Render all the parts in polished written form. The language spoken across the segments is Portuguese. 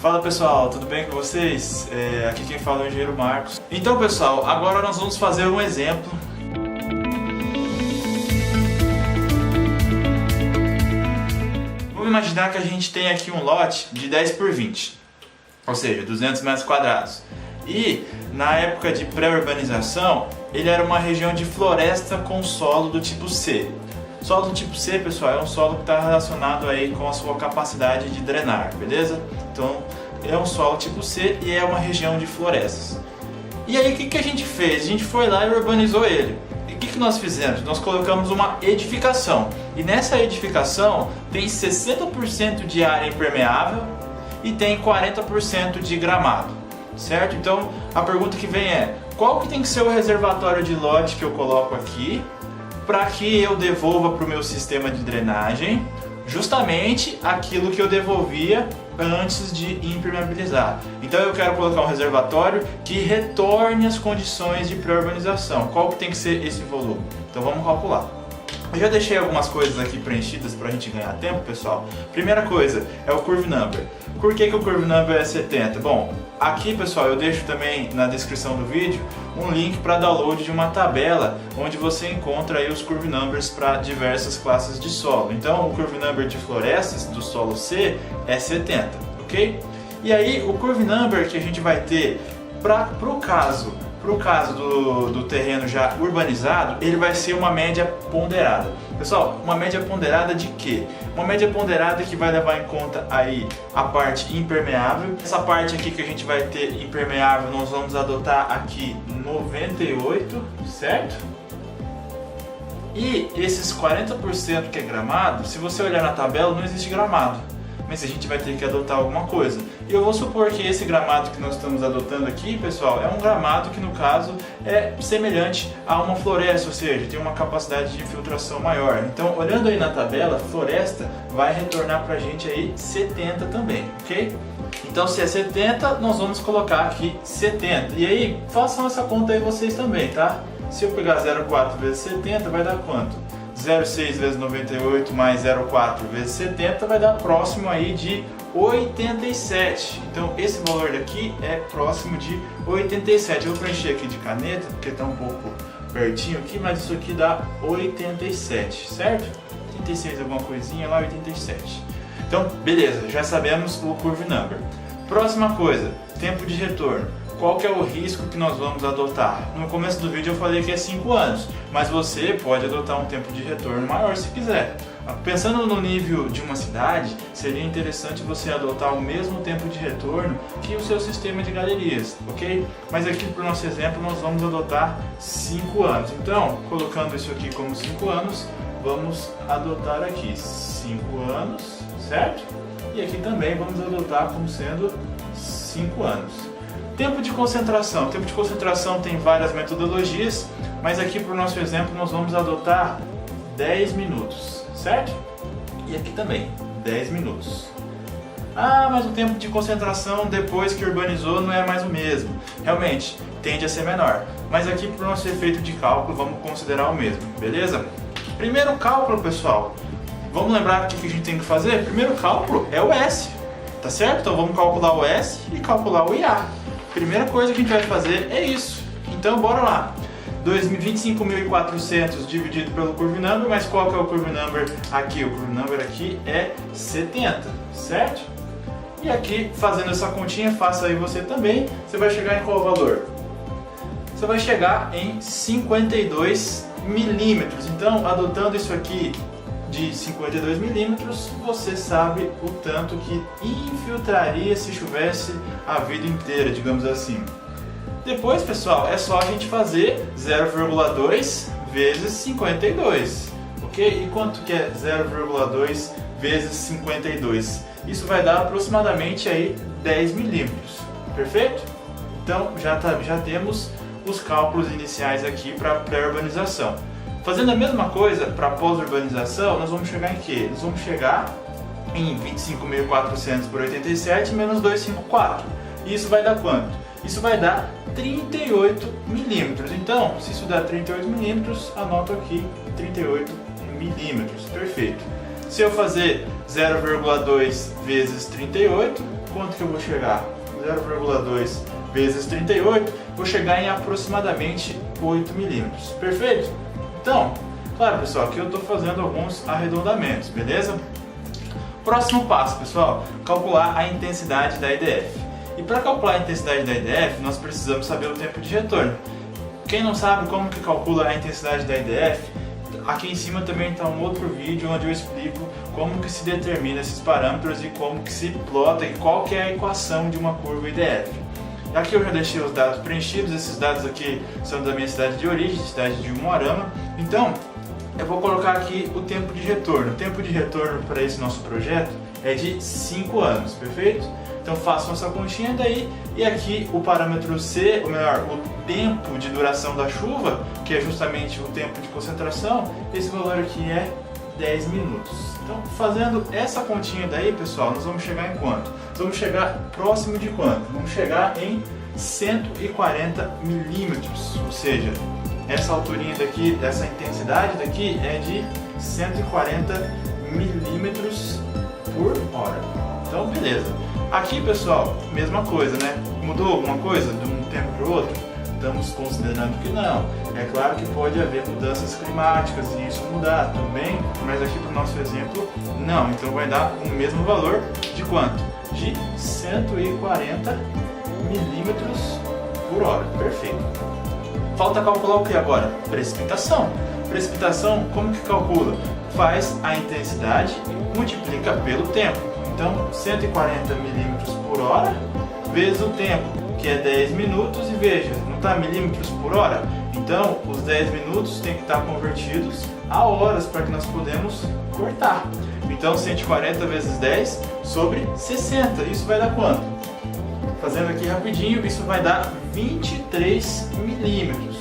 Fala pessoal, tudo bem com vocês? Aqui quem fala é o engenheiro Marcos. Então pessoal, agora nós vamos fazer um exemplo. Vamos imaginar que a gente tem aqui um lote de 10 por 20, ou seja, 200 metros quadrados. E na época de pré-urbanização, ele era uma região de floresta com solo do tipo C. Solo do tipo C, pessoal, é um solo que está relacionado aí com a sua capacidade de drenar, beleza? Então, é um solo tipo C e é uma região de florestas. E aí, o que a gente fez? A gente foi lá e urbanizou ele. E o que nós fizemos? Nós colocamos uma edificação. E nessa edificação tem 60% de área impermeável e tem 40% de gramado, certo? Então, a pergunta que vem é, qual que tem que ser o reservatório de lote que eu coloco aqui para que eu devolva para o meu sistema de drenagem justamente aquilo que eu devolvia antes de impermeabilizar. Então eu quero colocar um reservatório que retorne as condições de pré-urbanização. Qual que tem que ser esse volume? Então vamos calcular. Eu já deixei algumas coisas aqui preenchidas para a gente ganhar tempo, pessoal. Primeira coisa é o Curve Number. Por que o Curve Number é 70? Bom, aqui pessoal eu deixo também na descrição do vídeo um link para download de uma tabela onde você encontra aí os Curve Numbers para diversas classes de solo. Então o Curve Number de florestas do solo C é 70, ok? E aí o Curve Number que a gente vai ter pro caso do terreno já urbanizado, ele vai ser uma média ponderada. Pessoal, uma média ponderada de quê? Uma média ponderada que vai levar em conta aí a parte impermeável. Essa parte aqui que a gente vai ter impermeável, nós vamos adotar aqui 98, certo? E esses 40% que é gramado, se você olhar na tabela, não existe gramado. Mas a gente vai ter que adotar alguma coisa. E eu vou supor que esse gramado que nós estamos adotando aqui, pessoal, é um gramado que no caso é semelhante a uma floresta, ou seja, tem uma capacidade de infiltração maior. Então, olhando aí na tabela, floresta vai retornar pra gente aí 70 também, ok? Então, se é 70, nós vamos colocar aqui 70. E aí, façam essa conta aí vocês também, tá? Se eu pegar 0,4 vezes 70, vai dar quanto? 0,6 vezes 98 mais 0,4 vezes 70 vai dar próximo aí de 87. Então esse valor daqui é próximo de 87. Eu vou preencher aqui de caneta porque está um pouco pertinho aqui, mas isso aqui dá 87, certo? 86 alguma coisinha lá, 87. Então beleza, já sabemos o Curve Number. Próxima coisa, tempo de retorno. Qual que é o risco que nós vamos adotar? No começo do vídeo eu falei que é 5 anos, mas você pode adotar um tempo de retorno maior se quiser. Pensando no nível de uma cidade, seria interessante você adotar o mesmo tempo de retorno que o seu sistema de galerias, ok? Mas aqui para o nosso exemplo nós vamos adotar 5 anos. Então, colocando isso aqui como 5 anos, vamos adotar aqui 5 anos, certo? E aqui também vamos adotar como sendo 5 anos. Tempo de concentração. Tempo de concentração tem várias metodologias, mas aqui para o nosso exemplo nós vamos adotar 10 minutos, certo? E aqui também, 10 minutos. Ah, mas o tempo de concentração depois que urbanizou não é mais o mesmo. Realmente, tende a ser menor. Mas aqui para o nosso efeito de cálculo vamos considerar o mesmo, beleza? Primeiro cálculo, pessoal. Vamos lembrar o que a gente tem que fazer? Primeiro cálculo é o S, tá certo? Então vamos calcular o S e calcular o IA. Primeira coisa que a gente vai fazer é isso. Então bora lá. 25.400 dividido pelo Curve Number, mas qual que é o Curve Number aqui? O Curve Number aqui é 70, certo? E aqui, fazendo essa continha, faça aí você também, você vai chegar em qual valor? Você vai chegar em 52 milímetros. Então, adotando isso aqui de 52 milímetros, você sabe o tanto que infiltraria se chovesse a vida inteira, digamos assim. Depois, pessoal, é só a gente fazer 0,2 vezes 52, ok? E quanto que é 0,2 vezes 52? Isso vai dar aproximadamente aí 10 milímetros, perfeito? Então já temos os cálculos iniciais aqui para pré-urbanização. Fazendo a mesma coisa para pós-urbanização, nós vamos chegar em quê? Nós vamos chegar em 25.400 por 87 menos 254. E isso vai dar quanto? Isso vai dar 38 milímetros. Então, se isso dá 38 milímetros, anoto aqui 38 milímetros. Perfeito. Se eu fazer 0,2 vezes 38, quanto que eu vou chegar? 0,2 vezes 38, vou chegar em aproximadamente 8 milímetros. Perfeito? Então, claro pessoal, aqui eu estou fazendo alguns arredondamentos, beleza? Próximo passo, pessoal, calcular a intensidade da IDF. E para calcular a intensidade da IDF, nós precisamos saber o tempo de retorno. Quem não sabe como que calcula a intensidade da IDF, aqui em cima também está um outro vídeo onde eu explico como que se determina esses parâmetros e como que se plota e qual que é a equação de uma curva IDF. Aqui eu já deixei os dados preenchidos, esses dados aqui são da minha cidade de origem, cidade de Umuarama. Então, eu vou colocar aqui o tempo de retorno. O tempo de retorno para esse nosso projeto é de 5 anos, perfeito? Então façam essa continha daí, e aqui o parâmetro C, ou melhor, o tempo de duração da chuva, que é justamente o tempo de concentração, esse valor aqui é 10 minutos. Então fazendo essa continha daí, pessoal, nós vamos chegar em quanto? Nós vamos chegar próximo de quanto? Vamos chegar em 140 milímetros, ou seja, essa alturinha daqui, essa intensidade daqui é de 140 milímetros por hora. Então beleza. Aqui, pessoal, mesma coisa, né? Mudou alguma coisa de um tempo para o outro? Estamos considerando que não. É claro que pode haver mudanças climáticas e isso mudar também, mas aqui para o nosso exemplo, não. Então vai dar o mesmo valor de quanto? De 140 milímetros por hora. Perfeito. Falta calcular o que agora? Precipitação. Precipitação, como que calcula? Faz a intensidade e multiplica pelo tempo. Então, 140 milímetros por hora vezes o tempo, que é 10 minutos, e veja, não está milímetros por hora? Então, os 10 minutos têm que estar convertidos a horas para que nós podemos cortar. Então, 140 vezes 10 sobre 60, isso vai dar quanto? Fazendo aqui rapidinho, isso vai dar 23 milímetros,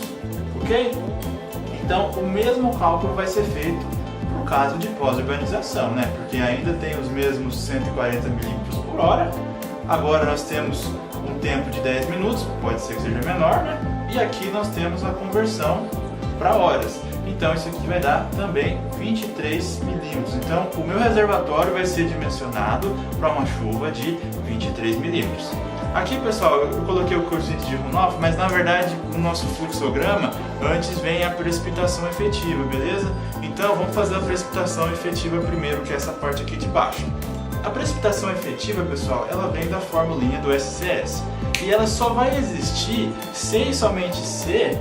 ok? Então, o mesmo cálculo vai ser feito no caso de pós-urbanização, né? Porque ainda tem os mesmos 140 milímetros por hora. Agora nós temos um tempo de 10 minutos, pode ser que seja menor, né? E aqui nós temos a conversão para horas. Então isso aqui vai dar também 23 milímetros. Então o meu reservatório vai ser dimensionado para uma chuva de 23 milímetros. Aqui, pessoal, eu coloquei o coeficiente de Runoff, mas na verdade no nosso fluxograma antes vem a precipitação efetiva, beleza? Então vamos fazer a precipitação efetiva primeiro, que é essa parte aqui de baixo. A precipitação efetiva, pessoal, ela vem da formulinha do SCS e ela só vai existir se e somente se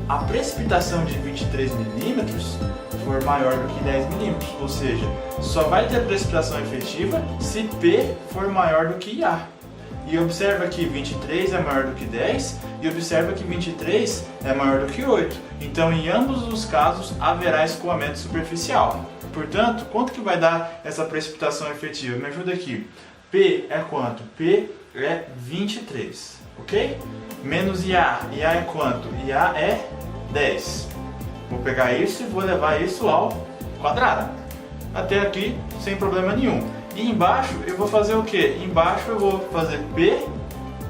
a precipitação de 23 milímetros for maior do que 10 milímetros, ou seja, só vai ter precipitação efetiva se P for maior do que IA. E observa que 23 é maior do que 10 e observa que 23 é maior do que 8. Então, em ambos os casos, haverá escoamento superficial. Portanto, quanto que vai dar essa precipitação efetiva? Me ajuda aqui. P é quanto? P é 23, ok? Menos IA. IA é quanto? IA é 10. Vou pegar isso e vou levar isso ao quadrado. Até aqui, sem problema nenhum. E embaixo eu vou fazer o que? Embaixo eu vou fazer P,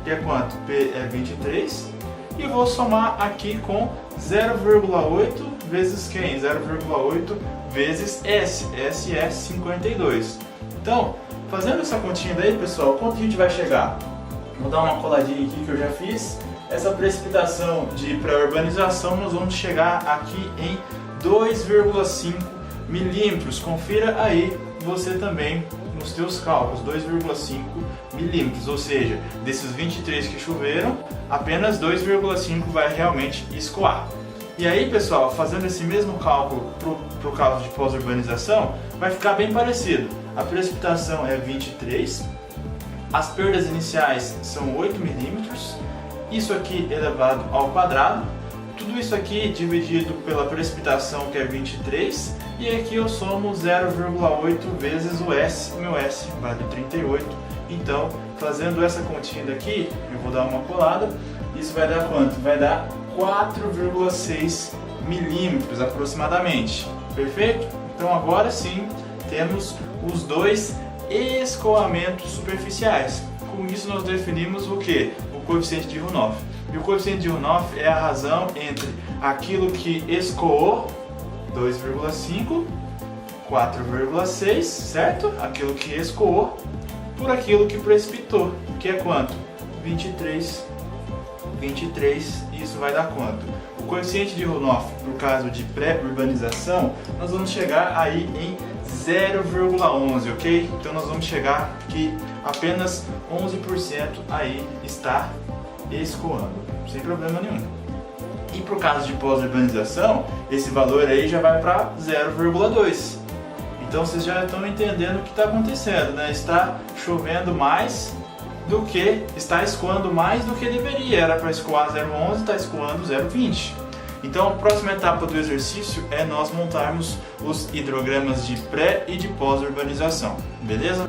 que é quanto? P é 23, e vou somar aqui com 0,8 vezes quem? 0,8 vezes S. S é 52. Então, fazendo essa continha daí, pessoal, quanto a gente vai chegar? Vou dar uma coladinha aqui que eu já fiz. Essa precipitação de pré-urbanização nós vamos chegar aqui em 2,5 milímetros. Confira aí você também nos teus cálculos, 2,5 milímetros, ou seja, desses 23 que choveram, apenas 2,5 vai realmente escoar. E aí, pessoal, fazendo esse mesmo cálculo para o caso de pós-urbanização, vai ficar bem parecido. A precipitação é 23, as perdas iniciais são 8 milímetros, isso aqui elevado ao quadrado, tudo isso aqui dividido pela precipitação, que é 23, e aqui eu somo 0,8 vezes o S, meu S vale 38, então fazendo essa continha daqui, eu vou dar uma colada, isso vai dar quanto? Vai dar 4,6 milímetros aproximadamente, perfeito? Então agora sim temos os dois escoamentos superficiais. Com isso nós definimos o que? O coeficiente de Runoff. E o coeficiente de Runoff é a razão entre aquilo que escoou, 2,5, 4,6, certo? Aquilo que escoou, por aquilo que precipitou, que é quanto? 23, e isso vai dar quanto? O coeficiente de runoff, no caso de pré-urbanização, nós vamos chegar aí em 0,11, ok? Então nós vamos chegar que apenas 11% aí está escoando, sem problema nenhum. E para o caso de pós-urbanização, esse valor aí já vai para 0,2. Então vocês já estão entendendo o que está acontecendo, né? Está chovendo mais do que, está escoando mais do que deveria. Era para escoar 0,11, está escoando 0,20. Então a próxima etapa do exercício é nós montarmos os hidrogramas de pré e de pós-urbanização, beleza?